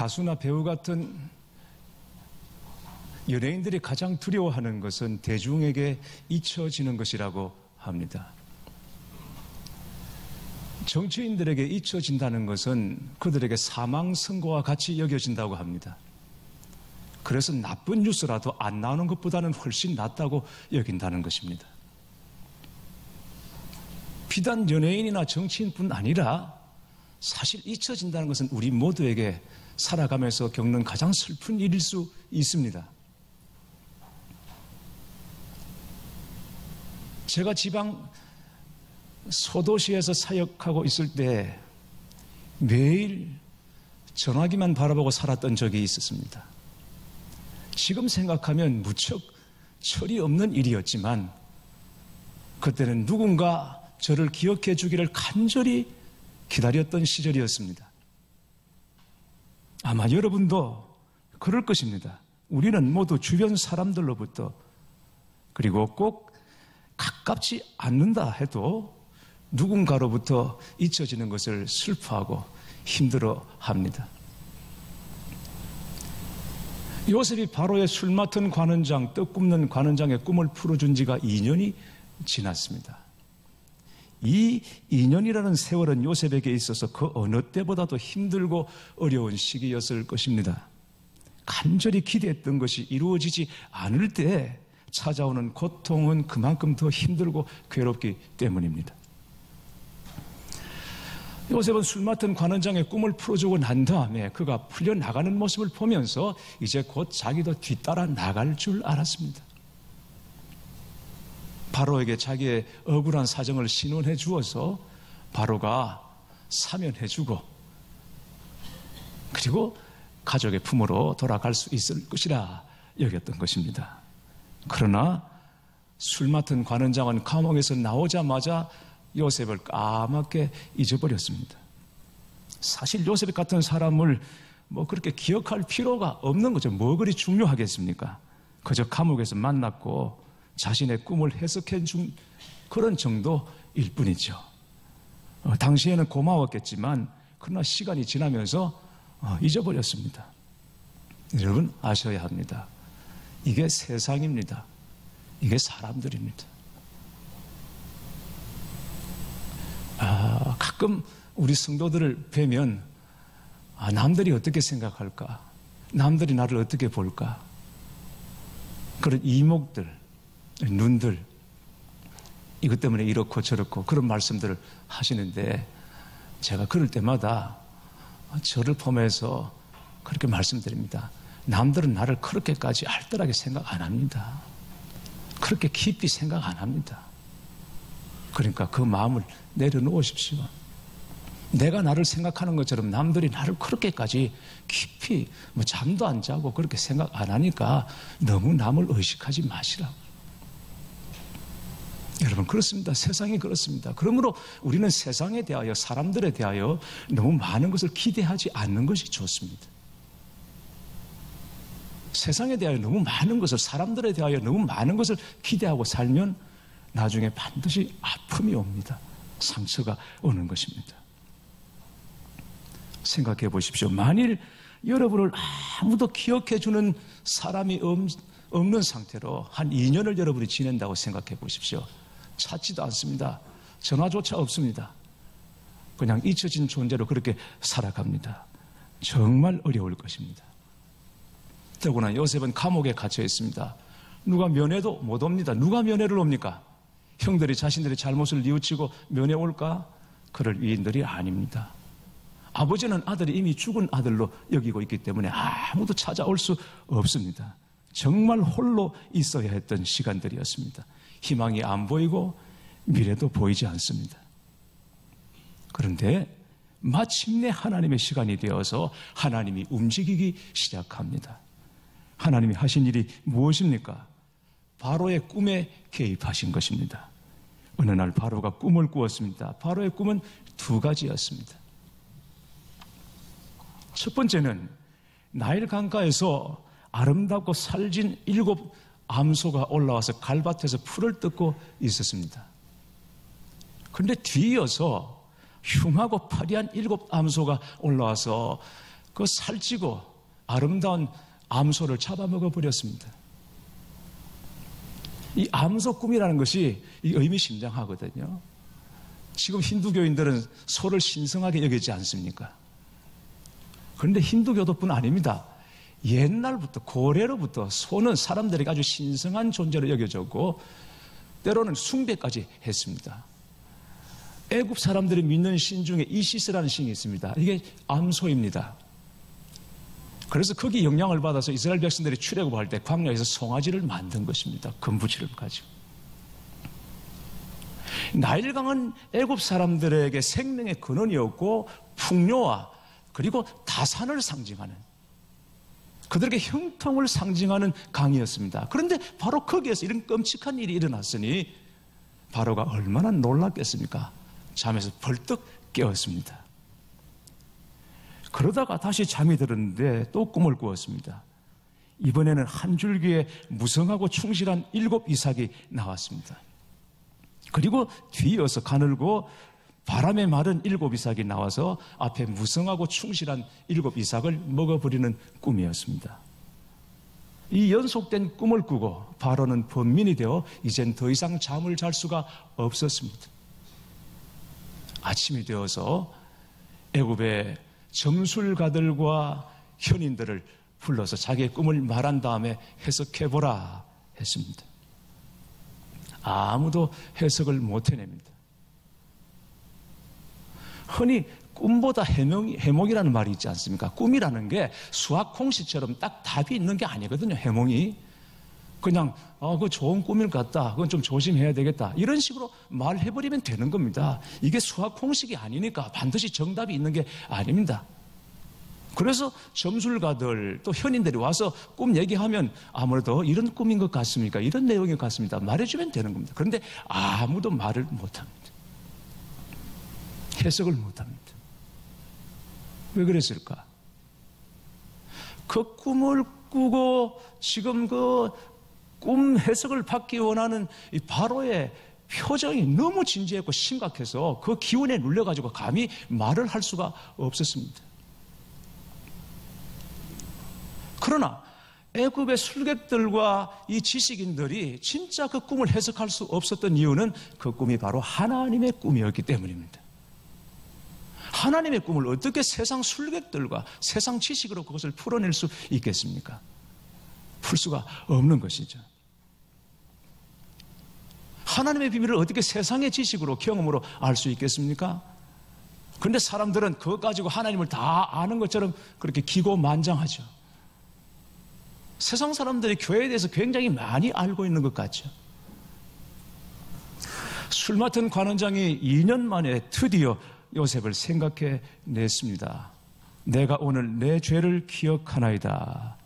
가수나 배우 같은 연예인들이 가장 두려워하는 것은 대중에게 잊혀지는 것이라고 합니다. 정치인들에게 잊혀진다는 것은 그들에게 사망 선고와 같이 여겨진다고 합니다. 그래서 나쁜 뉴스라도 안 나오는 것보다는 훨씬 낫다고 여긴다는 것입니다. 비단 연예인이나 정치인뿐 아니라 사실 잊혀진다는 것은 우리 모두에게 살아가면서 겪는 가장 슬픈 일일 수 있습니다. 제가 지방 소도시에서 사역하고 있을 때 매일 전화기만 바라보고 살았던 적이 있었습니다. 지금 생각하면 무척 철이 없는 일이었지만 그때는 누군가 저를 기억해 주기를 간절히 기다렸던 시절이었습니다. 아마 여러분도 그럴 것입니다. 우리는 모두 주변 사람들로부터, 그리고 꼭 가깝지 않는다 해도 누군가로부터 잊혀지는 것을 슬퍼하고 힘들어합니다. 요셉이 바로의 술 맡은 관원장, 떡 굽는 관원장의 꿈을 풀어준 지가 2년이 지났습니다. 이 2년이라는 세월은 요셉에게 있어서 그 어느 때보다도 힘들고 어려운 시기였을 것입니다. 간절히 기대했던 것이 이루어지지 않을 때 찾아오는 고통은 그만큼 더 힘들고 괴롭기 때문입니다. 요셉은 술 맡은 관원장의 꿈을 풀어주고 난 다음에 그가 풀려나가는 모습을 보면서 이제 곧 자기도 뒤따라 나갈 줄 알았습니다. 바로에게 자기의 억울한 사정을 신원해 주어서 바로가 사면해 주고 그리고 가족의 품으로 돌아갈 수 있을 것이라 여겼던 것입니다. 그러나 술 맡은 관원장은 감옥에서 나오자마자 요셉을 까맣게 잊어버렸습니다. 사실 요셉 같은 사람을 그렇게 기억할 필요가 없는 거죠. 뭐 그리 중요하겠습니까? 그저 감옥에서 만났고 자신의 꿈을 해석해 준 그런 정도일 뿐이죠. 당시에는 고마웠겠지만 그러나 시간이 지나면서 잊어버렸습니다. 여러분 아셔야 합니다. 이게 세상입니다. 이게 사람들입니다. 가끔 우리 성도들을 뵈면 남들이 어떻게 생각할까? 남들이 나를 어떻게 볼까? 그런 이목들, 눈들, 이것 때문에 이렇고 저렇고 그런 말씀들을 하시는데 제가 그럴 때마다 저를 포함해서 그렇게 말씀드립니다. 남들은 나를 그렇게까지 알뜰하게 생각 안 합니다. 그렇게 깊이 생각 안 합니다. 그러니까 그 마음을 내려놓으십시오. 내가 나를 생각하는 것처럼 남들이 나를 그렇게까지 깊이 잠도 안 자고 그렇게 생각 안 하니까 너무 남을 의식하지 마시라고. 여러분 그렇습니다. 세상이 그렇습니다. 그러므로 우리는 세상에 대하여 사람들에 대하여 너무 많은 것을 기대하지 않는 것이 좋습니다. 세상에 대하여 너무 많은 것을, 사람들에 대하여 너무 많은 것을 기대하고 살면 나중에 반드시 아픔이 옵니다. 상처가 오는 것입니다. 생각해 보십시오. 만일 여러분을 아무도 기억해 주는 사람이 없는 상태로 한 2년을 여러분이 지낸다고 생각해 보십시오. 찾지도 않습니다. 전화조차 없습니다. 그냥 잊혀진 존재로 그렇게 살아갑니다. 정말 어려울 것입니다. 더구나 요셉은 감옥에 갇혀 있습니다. 누가 면회도 못 옵니다. 누가 면회를 옵니까? 형들이 자신들의 잘못을 뉘우치고 면회 올까? 그럴 위인들이 아닙니다. 아버지는 아들이 이미 죽은 아들로 여기고 있기 때문에 아무도 찾아올 수 없습니다. 정말 홀로 있어야 했던 시간들이었습니다. 희망이 안 보이고 미래도 보이지 않습니다. 그런데 마침내 하나님의 시간이 되어서 하나님이 움직이기 시작합니다. 하나님이 하신 일이 무엇입니까? 바로의 꿈에 개입하신 것입니다. 어느 날 바로가 꿈을 꾸었습니다. 바로의 꿈은 두 가지였습니다. 첫 번째는 나일 강가에서 아름답고 살진 7 암소가 올라와서 갈밭에서 풀을 뜯고 있었습니다. 그런데 뒤이어서 흉하고 파리한 7 암소가 올라와서 그 살찌고 아름다운 암소를 잡아먹어 버렸습니다. 이 암소 꿈이라는 것이 의미심장하거든요. 지금 힌두교인들은 소를 신성하게 여기지 않습니까? 그런데 힌두교도뿐 아닙니다. 옛날부터 고래로부터 소는 사람들에게 아주 신성한 존재로 여겨졌고 때로는 숭배까지 했습니다. 애굽 사람들이 믿는 신 중에 이시스라는 신이 있습니다. 이게 암소입니다. 그래서 거기 영향을 받아서 이스라엘 백성들이 출애굽할 때 광야에서 송아지를 만든 것입니다. 금부치를 가지고. 나일강은 애굽 사람들에게 생명의 근원이었고 풍요와 그리고 다산을 상징하는, 그들에게 형통을 상징하는 강이었습니다. 그런데 바로 거기에서 이런 끔찍한 일이 일어났으니 바로가 얼마나 놀랐겠습니까? 잠에서 벌떡 깨었습니다. 그러다가 다시 잠이 들었는데 또 꿈을 꾸었습니다. 이번에는 한 줄기에 무성하고 충실한 7 이삭이 나왔습니다. 그리고 뒤이어서 가늘고 바람에 마른 7 이삭이 나와서 앞에 무성하고 충실한 7 이삭을 먹어버리는 꿈이었습니다. 이 연속된 꿈을 꾸고 바로는 번민이 되어 이젠 더 이상 잠을 잘 수가 없었습니다. 아침이 되어서 애굽의 점술가들과 현인들을 불러서 자기의 꿈을 말한 다음에 해석해보라 했습니다. 아무도 해석을 못 해냅니다. 흔히 꿈보다 해몽이라는 말이 있지 않습니까? 꿈이라는 게 수학 공식처럼 딱 답이 있는 게 아니거든요. 해몽이 그냥 그거 좋은 꿈일 것 같다, 그건 좀 조심해야 되겠다, 이런 식으로 말해버리면 되는 겁니다. 이게 수학 공식이 아니니까 반드시 정답이 있는 게 아닙니다. 그래서 점술가들 또 현인들이 와서 꿈 얘기하면 아무래도 이런 꿈인 것 같습니까? 이런 내용인 것 같습니다. 말해주면 되는 겁니다. 그런데 아무도 말을 못합니다. 해석을 못합니다. 왜 그랬을까? 그 꿈을 꾸고 지금 그 꿈 해석을 받기 원하는 이 바로의 표정이 너무 진지했고 심각해서 그 기운에 눌려가지고 감히 말을 할 수가 없었습니다. 그러나 애굽의 술객들과 이 지식인들이 진짜 그 꿈을 해석할 수 없었던 이유는 그 꿈이 바로 하나님의 꿈이었기 때문입니다. 하나님의 꿈을 어떻게 세상 술객들과 세상 지식으로 그것을 풀어낼 수 있겠습니까? 풀 수가 없는 것이죠. 하나님의 비밀을 어떻게 세상의 지식으로 경험으로 알 수 있겠습니까? 그런데 사람들은 그것 가지고 하나님을 다 아는 것처럼 그렇게 기고만장하죠. 세상 사람들이 교회에 대해서 굉장히 많이 알고 있는 것 같죠. 술 맡은 관원장이 2년 만에 드디어 요셉을 생각해 냈습니다. 내가 오늘 내 죄를 기억하나이다.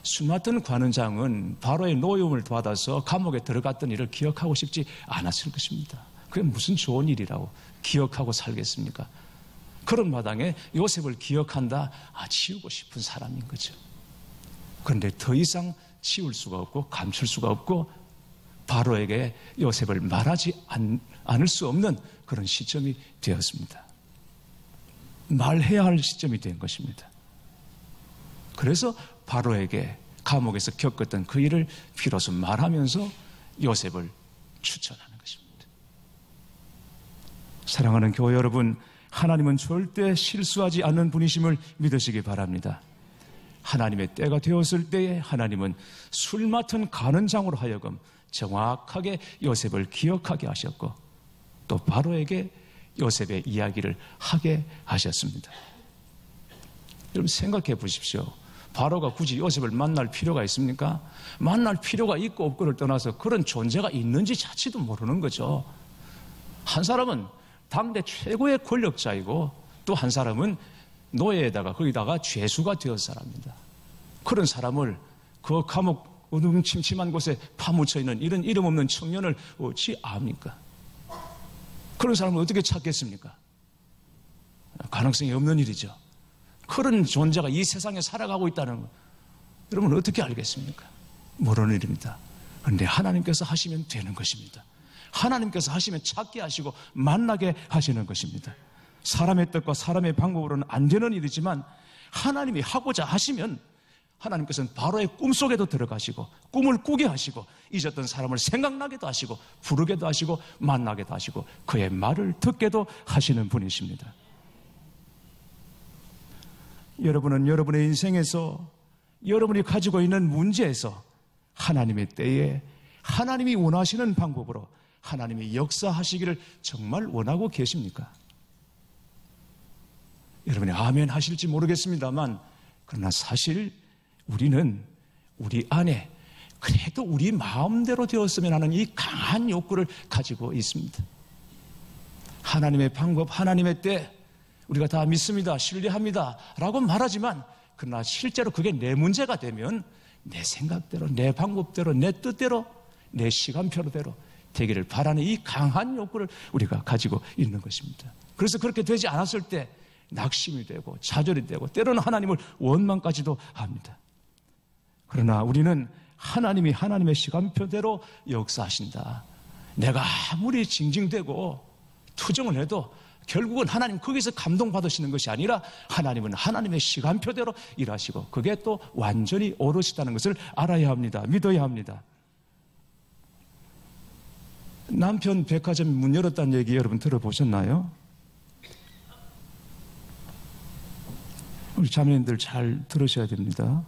술 맡은 관원장은 바로의 노여움을 받아서 감옥에 들어갔던 일을 기억하고 싶지 않았을 것입니다. 그게 무슨 좋은 일이라고 기억하고 살겠습니까? 그런 마당에 요셉을 기억한다, 지우고 싶은 사람인 거죠. 그런데 더 이상 지울 수가 없고 감출 수가 없고 바로에게 요셉을 말하지 않을 수 없는 그런 시점이 되었습니다. 말해야 할 시점이 된 것입니다. 그래서 바로에게 감옥에서 겪었던 그 일을 비로소 말하면서 요셉을 추천하는 것입니다. 사랑하는 교회 여러분, 하나님은 절대 실수하지 않는 분이심을 믿으시기 바랍니다. 하나님의 때가 되었을 때에 하나님은 술 맡은 관원장으로 하여금 정확하게 요셉을 기억하게 하셨고 또 바로에게 요셉의 이야기를 하게 하셨습니다. 여러분 생각해 보십시오. 바로가 굳이 요셉을 만날 필요가 있습니까? 만날 필요가 있고 없고를 떠나서 그런 존재가 있는지 자체도 모르는 거죠. 한 사람은 당대 최고의 권력자이고 또 한 사람은 노예에다가 거기다가 죄수가 되었 사람입니다. 그런 사람을 그 감옥 어둠침침한 곳에 파묻혀 있는 이런 이름 없는 청년을 어찌 압니까? 그런 사람을 어떻게 찾겠습니까? 가능성이 없는 일이죠. 그런 존재가 이 세상에 살아가고 있다는 것, 여러분 어떻게 알겠습니까? 모르는 일입니다. 그런데 하나님께서 하시면 되는 것입니다. 하나님께서 하시면 찾게 하시고 만나게 하시는 것입니다. 사람의 뜻과 사람의 방법으로는 안 되는 일이지만 하나님이 하고자 하시면 하나님께서는 바로의 꿈속에도 들어가시고 꿈을 꾸게 하시고 잊었던 사람을 생각나게도 하시고 부르게도 하시고 만나게도 하시고 그의 말을 듣게도 하시는 분이십니다. 여러분은 여러분의 인생에서 여러분이 가지고 있는 문제에서 하나님의 때에 하나님이 원하시는 방법으로 하나님이 역사하시기를 정말 원하고 계십니까? 여러분이 아멘 하실지 모르겠습니다만 그러나 사실 우리는 우리 안에 그래도 우리 마음대로 되었으면 하는 이 강한 욕구를 가지고 있습니다. 하나님의 방법, 하나님의 때 우리가 다 믿습니다, 신뢰합니다 라고 말하지만 그러나 실제로 그게 내 문제가 되면 내 생각대로, 내 방법대로, 내 뜻대로, 내 시간표대로 되기를 바라는 이 강한 욕구를 우리가 가지고 있는 것입니다. 그래서 그렇게 되지 않았을 때 낙심이 되고 좌절이 되고 때로는 하나님을 원망까지도 합니다. 그러나 우리는 하나님이 하나님의 시간표대로 역사하신다. 내가 아무리 징징대고 투정을 해도 결국은 하나님 거기서 감동받으시는 것이 아니라 하나님은 하나님의 시간표대로 일하시고 그게 또 완전히 옳으시다는 것을 알아야 합니다. 믿어야 합니다. 남편 백화점 문 열었다는 얘기 여러분 들어보셨나요? 우리 자매님들 잘 들으셔야 됩니다.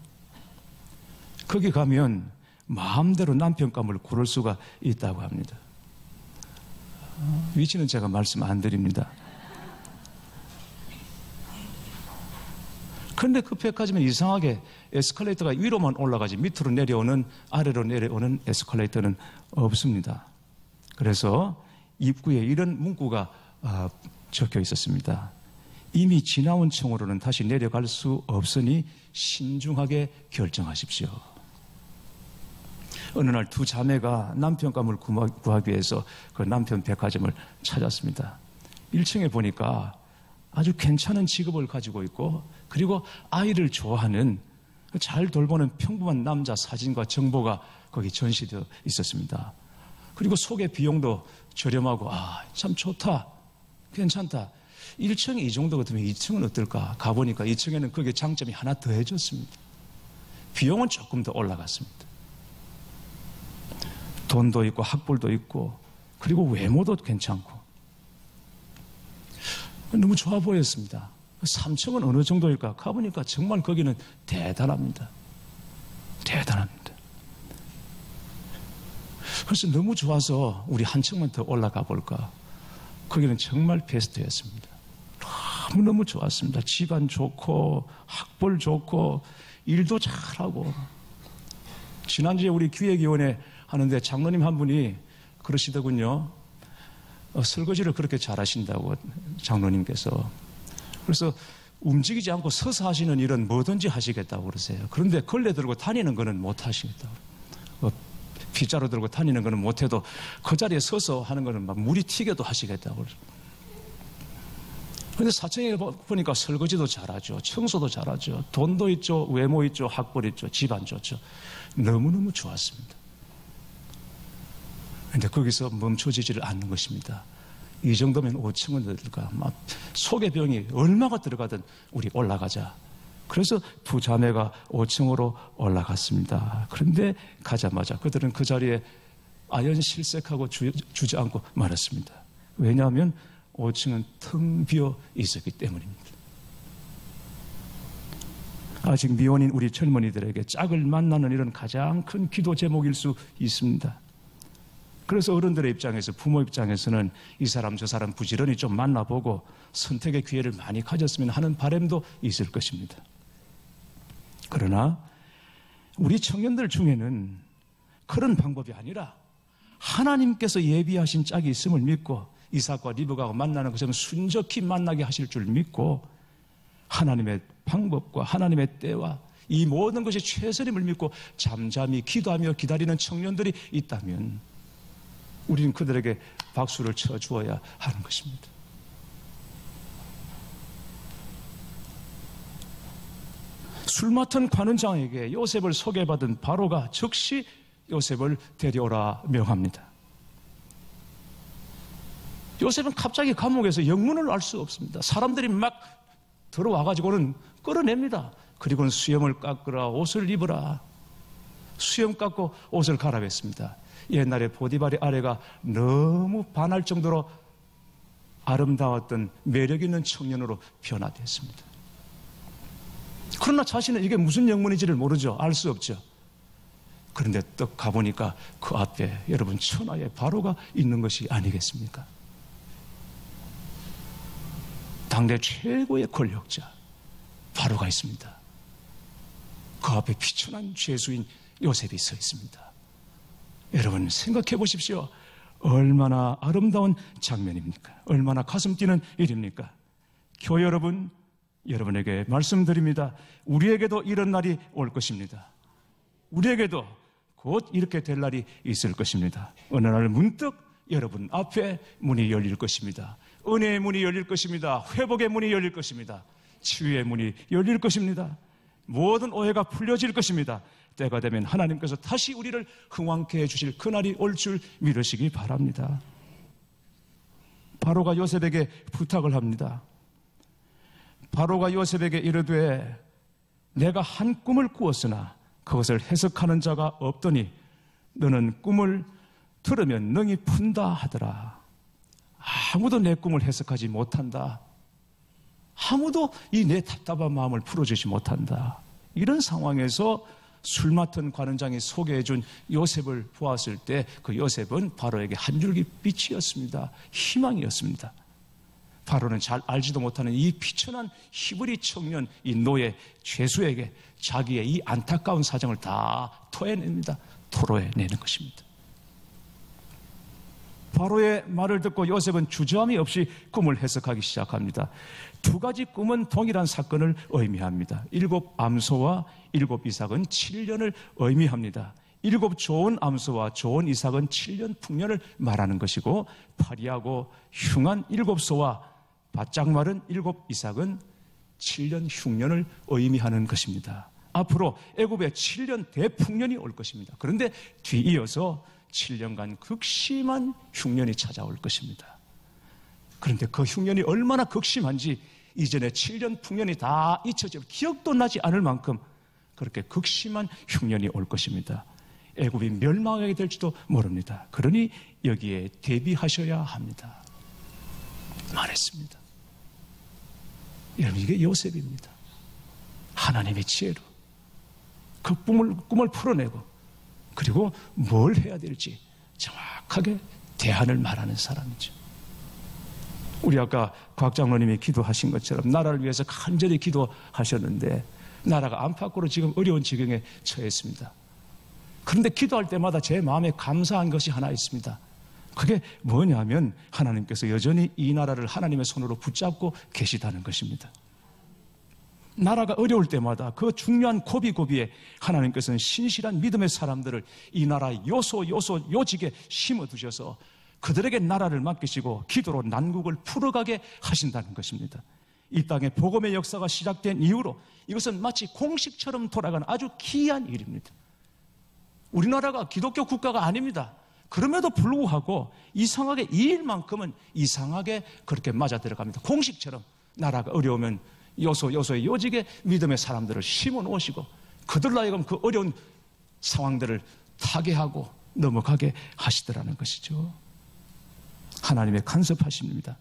거기 가면 마음대로 남편감을 고를 수가 있다고 합니다. 위치는 제가 말씀 안 드립니다. 그런데 그 백화점은 이상하게 에스컬레이터가 위로만 올라가지 밑으로 내려오는, 아래로 내려오는 에스컬레이터는 없습니다. 그래서 입구에 이런 문구가 적혀 있었습니다. 이미 지나온 층으로는 다시 내려갈 수 없으니 신중하게 결정하십시오. 어느 날 두 자매가 남편감을 구하기 위해서 그 남편 백화점을 찾았습니다. 1층에 보니까 아주 괜찮은 직업을 가지고 있고 그리고 아이를 좋아하는 잘 돌보는 평범한 남자 사진과 정보가 거기 전시되어 있었습니다. 그리고 소개 비용도 저렴하고 참 좋다, 괜찮다. 1층이 이 정도 같으면 2층은 어떨까? 가보니까 2층에는 그게 장점이 하나 더해졌습니다. 비용은 조금 더 올라갔습니다. 돈도 있고 학벌도 있고 그리고 외모도 괜찮고 너무 좋아 보였습니다. 3층은 어느 정도일까? 가보니까 정말 거기는 대단합니다. 대단합니다. 그래서 너무 좋아서 우리 한 층만 더 올라가 볼까? 거기는 정말 베스트였습니다. 너무너무 좋았습니다. 집안 좋고 학벌 좋고 일도 잘하고. 지난주에 우리 기획위원회 하는데 장로님 한 분이 그러시더군요. 설거지를 그렇게 잘하신다고 장로님께서. 그래서 움직이지 않고 서서 하시는 일은 뭐든지 하시겠다고 그러세요. 그런데 걸레 들고 다니는 거는 못 하시겠다고. 빗자루 들고 다니는 거는 못해도 그 자리에 서서 하는 거는 막 물이 튀겨도 하시겠다고 그러세요. 그런데 4층에 보니까 설거지도 잘하죠. 청소도 잘하죠. 돈도 있죠. 외모 있죠. 학벌 있죠. 집안 좋죠. 너무너무 좋았습니다. 그런데 거기서 멈춰지지를 않는 것입니다. 이 정도면 5층은 들어가. 막 소개병이 얼마가 들어가든 우리 올라가자. 그래서 두 자매가 5층으로 올라갔습니다. 그런데 가자마자 그들은 그 자리에 아연실색하고 주저앉고 말았습니다. 왜냐하면 5층은 텅 비어 있었기 때문입니다. 아직 미혼인 우리 젊은이들에게 짝을 만나는 일은 가장 큰 기도 제목일 수 있습니다. 그래서 어른들의 입장에서, 부모 입장에서는 이 사람 저 사람 부지런히 좀 만나보고 선택의 기회를 많이 가졌으면 하는 바람도 있을 것입니다. 그러나 우리 청년들 중에는 그런 방법이 아니라 하나님께서 예비하신 짝이 있음을 믿고 이삭과 리브가가 만나는 것처럼 순적히 만나게 하실 줄 믿고 하나님의 방법과 하나님의 때와 이 모든 것이 최선임을 믿고 잠잠히 기도하며 기다리는 청년들이 있다면 우리는 그들에게 박수를 쳐주어야 하는 것입니다. 술 맡은 관원장에게 요셉을 소개받은 바로가 즉시 요셉을 데려오라 명합니다. 요셉은 갑자기 감옥에서 영문을 알 수 없습니다. 사람들이 막 들어와가지고는 끌어냅니다. 그리고는 수염을 깎으라, 옷을 입으라. 수염 깎고 옷을 갈아입습니다. 옛날에 보디발의 아내가 너무 반할 정도로 아름다웠던 매력 있는 청년으로 변화됐습니다. 그러나 자신은 이게 무슨 영문인지를 모르죠. 알 수 없죠. 그런데 딱 가보니까 그 앞에 여러분 천하의 바로가 있는 것이 아니겠습니까? 당대 최고의 권력자 바로가 있습니다. 그 앞에 비천한 죄수인 요셉이 서 있습니다. 여러분 생각해 보십시오. 얼마나 아름다운 장면입니까? 얼마나 가슴 뛰는 일입니까? 교회 여러분, 여러분에게 말씀드립니다. 우리에게도 이런 날이 올 것입니다. 우리에게도 곧 이렇게 될 날이 있을 것입니다. 어느 날 문득 여러분 앞에 문이 열릴 것입니다. 은혜의 문이 열릴 것입니다. 회복의 문이 열릴 것입니다. 치유의 문이 열릴 것입니다. 모든 오해가 풀려질 것입니다. 때가 되면 하나님께서 다시 우리를 흥왕케 해주실 그날이 올 줄 믿으시기 바랍니다. 바로가 요셉에게 부탁을 합니다. 바로가 요셉에게 이르되 내가 한 꿈을 꾸었으나 그것을 해석하는 자가 없더니 너는 꿈을 들으면 능히 푼다 하더라. 아무도 내 꿈을 해석하지 못한다. 아무도 이 내 답답한 마음을 풀어주지 못한다. 이런 상황에서 술 맡은 관원장이 소개해준 요셉을 보았을 때 그 요셉은 바로에게 한 줄기 빛이었습니다. 희망이었습니다. 바로는 잘 알지도 못하는 이 비천한 히브리 청년, 이 노예, 죄수에게 자기의 이 안타까운 사정을 다 토해냅니다. 토로해내는 것입니다. 바로의 말을 듣고 요셉은 주저함이 없이 꿈을 해석하기 시작합니다. 두 가지 꿈은 동일한 사건을 의미합니다. 7 암소와 7 이삭은 7년을 의미합니다. 7 좋은 암소와 좋은 이삭은 7년 풍년을 말하는 것이고, 파리하고 흉한 7 소와 바짝 마른 7 이삭은 7년 흉년을 의미하는 것입니다. 앞으로 애굽에 7년 대풍년이 올 것입니다. 그런데 뒤이어서 7년간 극심한 흉년이 찾아올 것입니다. 그런데 그 흉년이 얼마나 극심한지 이전에 7년 풍년이 다 잊혀져 기억도 나지 않을 만큼 그렇게 극심한 흉년이 올 것입니다. 애굽이 멸망하게 될지도 모릅니다. 그러니 여기에 대비하셔야 합니다. 말했습니다. 여러분, 이게 요셉입니다. 하나님의 지혜로 그 꿈을 풀어내고 그리고 뭘 해야 될지 정확하게 대안을 말하는 사람이죠. 우리 아까 곽 장로님이 기도하신 것처럼 나라를 위해서 간절히 기도하셨는데 나라가 안팎으로 지금 어려운 지경에 처했습니다. 그런데 기도할 때마다 제 마음에 감사한 것이 하나 있습니다. 그게 뭐냐면 하나님께서 여전히 이 나라를 하나님의 손으로 붙잡고 계시다는 것입니다. 나라가 어려울 때마다 그 중요한 고비고비에 하나님께서는 신실한 믿음의 사람들을 이 나라 요직에 심어두셔서 그들에게 나라를 맡기시고 기도로 난국을 풀어가게 하신다는 것입니다. 이 땅에 복음의 역사가 시작된 이후로 이것은 마치 공식처럼 돌아가는 아주 기이한 일입니다. 우리나라가 기독교 국가가 아닙니다. 그럼에도 불구하고 이상하게 이 일만큼은 이상하게 그렇게 맞아 들어갑니다. 공식처럼 나라가 어려우면 요소의 요직에 믿음의 사람들을 심어 놓으시고 그들로 하여금 그 어려운 상황들을 타개하고 넘어가게 하시더라는 것이죠. 하나님의 간섭하십니다.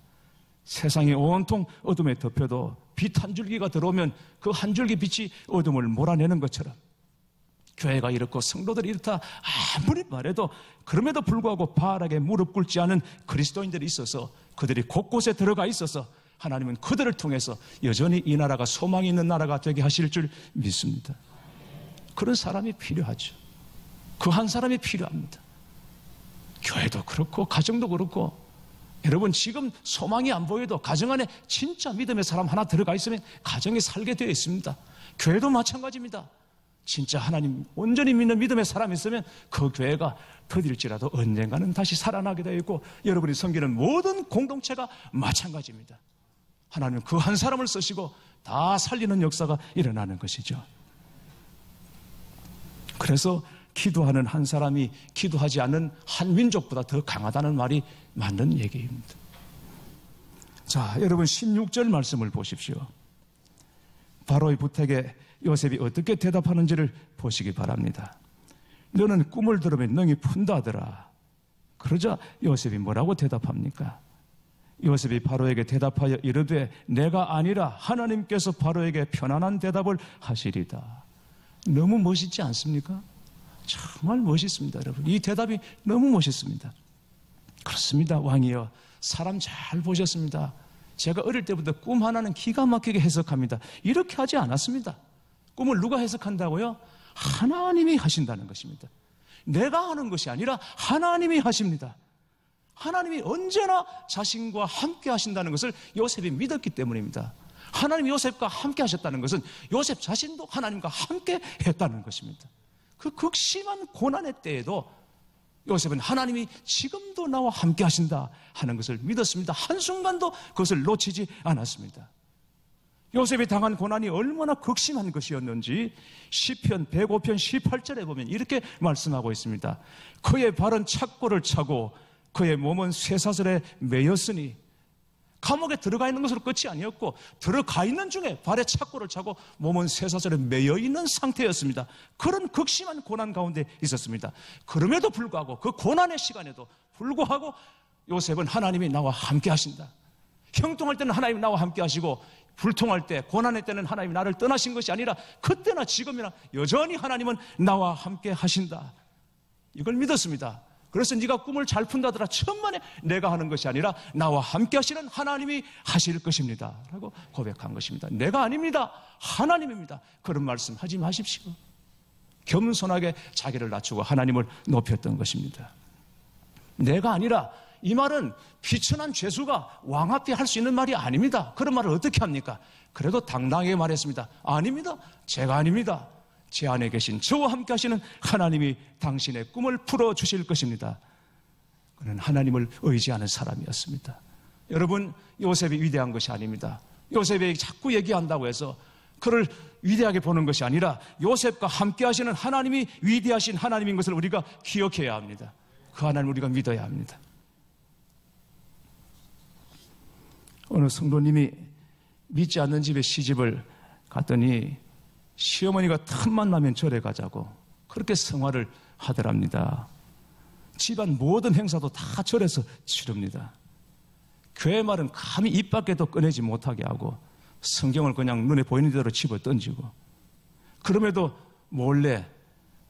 세상이 온통 어둠에 덮여도 빛 한 줄기가 들어오면 그 한 줄기 빛이 어둠을 몰아내는 것처럼 교회가 이렇고 성도들이 이렇다 아무리 말해도 그럼에도 불구하고 바알에게 무릎 꿇지 않은 그리스도인들이 있어서 그들이 곳곳에 들어가 있어서 하나님은 그들을 통해서 여전히 이 나라가 소망이 있는 나라가 되게 하실 줄 믿습니다. 그런 사람이 필요하죠. 그 한 사람이 필요합니다. 교회도 그렇고 가정도 그렇고 여러분 지금 소망이 안 보여도 가정 안에 진짜 믿음의 사람 하나 들어가 있으면 가정이 살게 되어 있습니다. 교회도 마찬가지입니다. 진짜 하나님 온전히 믿는 믿음의 사람이 있으면 그 교회가 더딜지라도 언젠가는 다시 살아나게 되어 있고 여러분이 섬기는 모든 공동체가 마찬가지입니다. 하나님은 그 한 사람을 쓰시고 다 살리는 역사가 일어나는 것이죠. 그래서 기도하는 한 사람이 기도하지 않는 한 민족보다 더 강하다는 말이 맞는 얘기입니다. 자, 여러분 16절 말씀을 보십시오. 바로의 부탁에 요셉이 어떻게 대답하는지를 보시기 바랍니다. 너는 꿈을 들으면 능히 푼다 하더라. 그러자 요셉이 뭐라고 대답합니까? 요셉이 바로에게 대답하여 이르되 내가 아니라 하나님께서 바로에게 편안한 대답을 하시리다. 너무 멋있지 않습니까? 정말 멋있습니다, 여러분. 이 대답이 너무 멋있습니다. 그렇습니다, 왕이여. 사람 잘 보셨습니다. 제가 어릴 때부터 꿈 하나는 기가 막히게 해석합니다. 이렇게 하지 않았습니다. 꿈을 누가 해석한다고요? 하나님이 하신다는 것입니다. 내가 하는 것이 아니라 하나님이 하십니다. 하나님이 언제나 자신과 함께 하신다는 것을 요셉이 믿었기 때문입니다. 하나님이 요셉과 함께 하셨다는 것은 요셉 자신도 하나님과 함께 했다는 것입니다. 그 극심한 고난의 때에도 요셉은 하나님이 지금도 나와 함께 하신다 하는 것을 믿었습니다. 한순간도 그것을 놓치지 않았습니다. 요셉이 당한 고난이 얼마나 극심한 것이었는지 시편 105편 18절에 보면 이렇게 말씀하고 있습니다. 그의 발은 착고를 차고 그의 몸은 쇠사슬에 매였으니, 감옥에 들어가 있는 것으로 끝이 아니었고 들어가 있는 중에 발에 착고를 차고 몸은 쇠사슬에 매여 있는 상태였습니다. 그런 극심한 고난 가운데 있었습니다. 그럼에도 불구하고 그 고난의 시간에도 불구하고 요셉은 하나님이 나와 함께 하신다. 형통할 때는 하나님이 나와 함께 하시고 불통할 때, 고난의 때는 하나님이 나를 떠나신 것이 아니라 그때나 지금이나 여전히 하나님은 나와 함께 하신다. 이걸 믿었습니다. 그래서 네가 꿈을 잘 푼다더라 천만에 내가 하는 것이 아니라 나와 함께 하시는 하나님이 하실 것입니다 라고 고백한 것입니다. 내가 아닙니다, 하나님입니다. 그런 말씀 하지 마십시오. 겸손하게 자기를 낮추고 하나님을 높였던 것입니다. 내가 아니라, 이 말은 비천한 죄수가 왕 앞에 할 수 있는 말이 아닙니다. 그런 말을 어떻게 합니까? 그래도 당당하게 말했습니다. 아닙니다, 제가 아닙니다. 제 안에 계신 저와 함께 하시는 하나님이 당신의 꿈을 풀어주실 것입니다. 그는 하나님을 의지하는 사람이었습니다. 여러분, 요셉이 위대한 것이 아닙니다. 요셉이 자꾸 얘기한다고 해서 그를 위대하게 보는 것이 아니라 요셉과 함께 하시는 하나님이 위대하신 하나님인 것을 우리가 기억해야 합니다. 그 하나님을 우리가 믿어야 합니다. 어느 성도님이 믿지 않는 집에 시집을 갔더니 시어머니가 틈만 나면 절에 가자고 그렇게 성화를 하더랍니다. 집안 모든 행사도 다 절에서 치릅니다. 교회 말은 감히 입 밖에도 꺼내지 못하게 하고 성경을 그냥 눈에 보이는 대로 집어 던지고, 그럼에도 몰래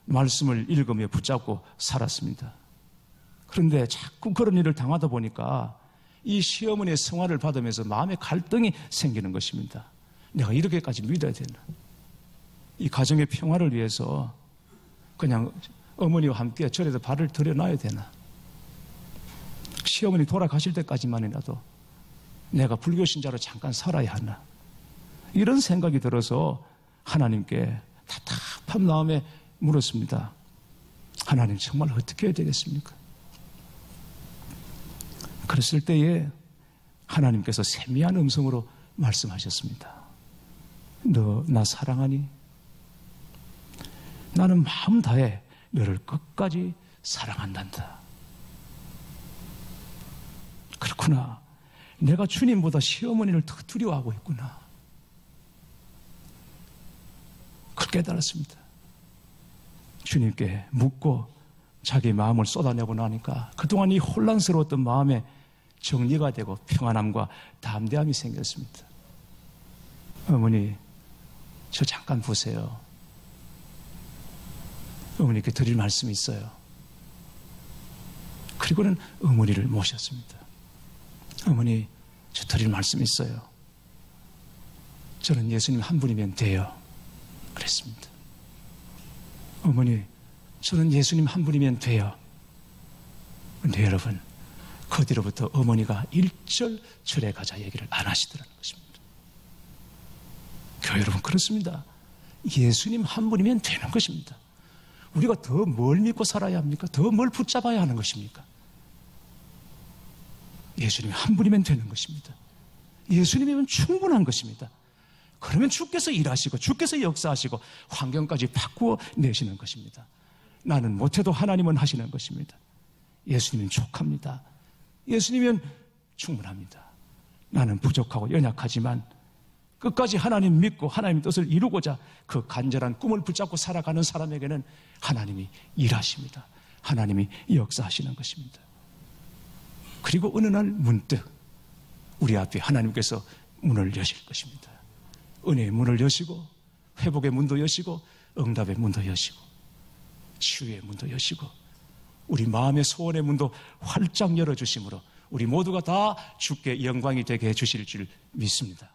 말씀을 읽으며 붙잡고 살았습니다. 그런데 자꾸 그런 일을 당하다 보니까 이 시어머니의 성화를 받으면서 마음에 갈등이 생기는 것입니다. 내가 이렇게까지 믿어야 되나? 이 가정의 평화를 위해서 그냥 어머니와 함께 절에서 발을 들여놔야 되나? 시어머니 돌아가실 때까지만이라도 내가 불교 신자로 잠깐 살아야 하나? 이런 생각이 들어서 하나님께 답답한 마음에 물었습니다. 하나님, 정말 어떻게 해야 되겠습니까? 그랬을 때에 하나님께서 세미한 음성으로 말씀하셨습니다. 너 나 사랑하니? 나는 마음 다해 너를 끝까지 사랑한단다. 그렇구나. 내가 주님보다 시어머니를 더 두려워하고 있구나. 그렇게 깨달았습니다. 주님께 묻고 자기 마음을 쏟아내고 나니까 그동안 이 혼란스러웠던 마음에 정리가 되고 평안함과 담대함이 생겼습니다. 어머니, 저 잠깐 보세요. 어머니께 드릴 말씀이 있어요. 그리고는 어머니를 모셨습니다. 어머니, 저 드릴 말씀이 있어요. 저는 예수님 한 분이면 돼요. 그랬습니다. 어머니, 저는 예수님 한 분이면 돼요. 근데 여러분, 그 뒤로부터 어머니가 일절 절에 가자 얘기를 안 하시더라는 것입니다. 교회 여러분, 그렇습니다. 예수님 한 분이면 되는 것입니다. 우리가 더 뭘 믿고 살아야 합니까? 더 뭘 붙잡아야 하는 것입니까? 예수님 한 분이면 되는 것입니다. 예수님이면 충분한 것입니다. 그러면 주께서 일하시고 주께서 역사하시고 환경까지 바꾸어 내시는 것입니다. 나는 못해도 하나님은 하시는 것입니다. 예수님은 족합니다. 예수님은 충분합니다. 나는 부족하고 연약하지만 끝까지 하나님 믿고 하나님 뜻을 이루고자 그 간절한 꿈을 붙잡고 살아가는 사람에게는 하나님이 일하십니다. 하나님이 역사하시는 것입니다. 그리고 어느 날 문득 우리 앞에 하나님께서 문을 여실 것입니다. 은혜의 문을 여시고 회복의 문도 여시고 응답의 문도 여시고 치유의 문도 여시고 우리 마음의 소원의 문도 활짝 열어주심으로 우리 모두가 다 주께 영광이 되게 해주실 줄 믿습니다.